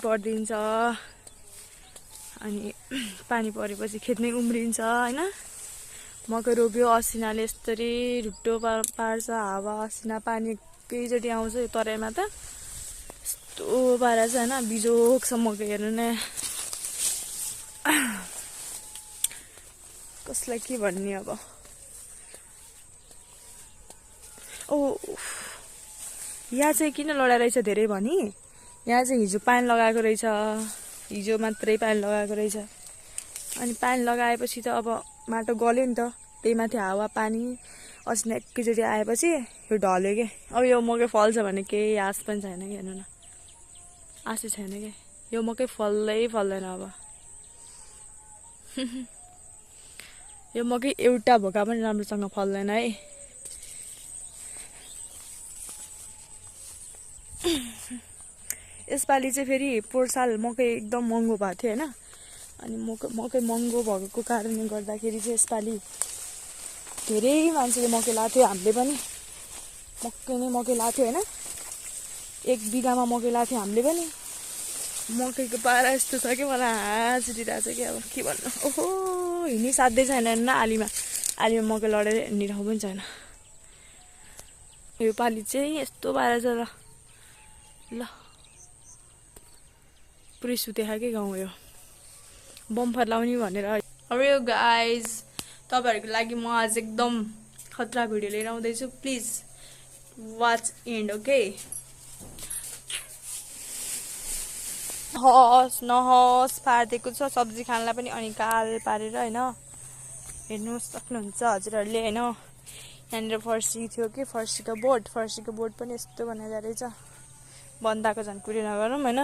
पर्दिन्छ अनि पानी परेपछि खेत नै उम्रिन्छ हैन। मकै रोप्यो असिनाले यस्तरी ढुट्टो पार्छ। हावा असिना पानी एकैचोटि आउँछ यो तराईमा त यस्तो पारा छ हैन। बिजोगसम्म मकै हेर्नु न कसलाई के भन्ने अब। ओ यहाँ चाहिँ किन लडाइ रहेछ धेरै भनी, यहाँ चाहिँ हिजो पानी लगाएको रहेछ, हिजो मात्रै पानी लगाएको रहेछ। अनि पानी लगाएपछि त अब माटो गल्यो नि त, त्यही माथि हावा पानी असिना एकैचोटि आएपछि यो ढल्यो के। अब यो मकै फल्छ भने केही आश पनि छैन कि, हेर्नु न आशै छैन कि, यो मकै फल्दै फल्दैन अब। यो मकै एउटा भोका पनि राम्रोसँग फल्दैन है। यसपालि चाहिँ फेरि पोहोर साल मकै एकदम महँगो भएको थियो हैन। अनि मकै महँगो भएको कारणले गर्दाखेरि चाहिँ यसपालि धेरै मान्छेले मकै लाथ्यो। हामीले पनि मकै नै मकै लाथ्यो हैन। 1 बिगामा मकै लाथ्यो हामीले पनि। मकैको पारा यस्तो छ कि मलाई हाँस उठिरहेको छ कि, अब के भन्नु। ओहो हिँड्नै साध्यै छैन न आलीमा मकै लडेर हिँड्ने ठाउँ पनि छैन। यो पालि चाहिँ यस्तो पारा छ ल पुरै सुते खाके गाउँ यो बम्फर लाउने भनेर। अरे गाइज तपाईहरुको लागि म आज एकदम खतरा भिडियो लिएर आउँदैछु। Please watch and okay. नहस पारिदिएको छ सब्जी खानलाई पनि अनि काल पारेर हैन। हेर्नु सक्नुहुन्छ हजुरहरुले हैन। यहाँनिर फर्सी थियो कि फर्सीको बोट पनि यस्तो बनाइदा रहेछ। बन्दाको झन् कुरै नगरौँ हैन।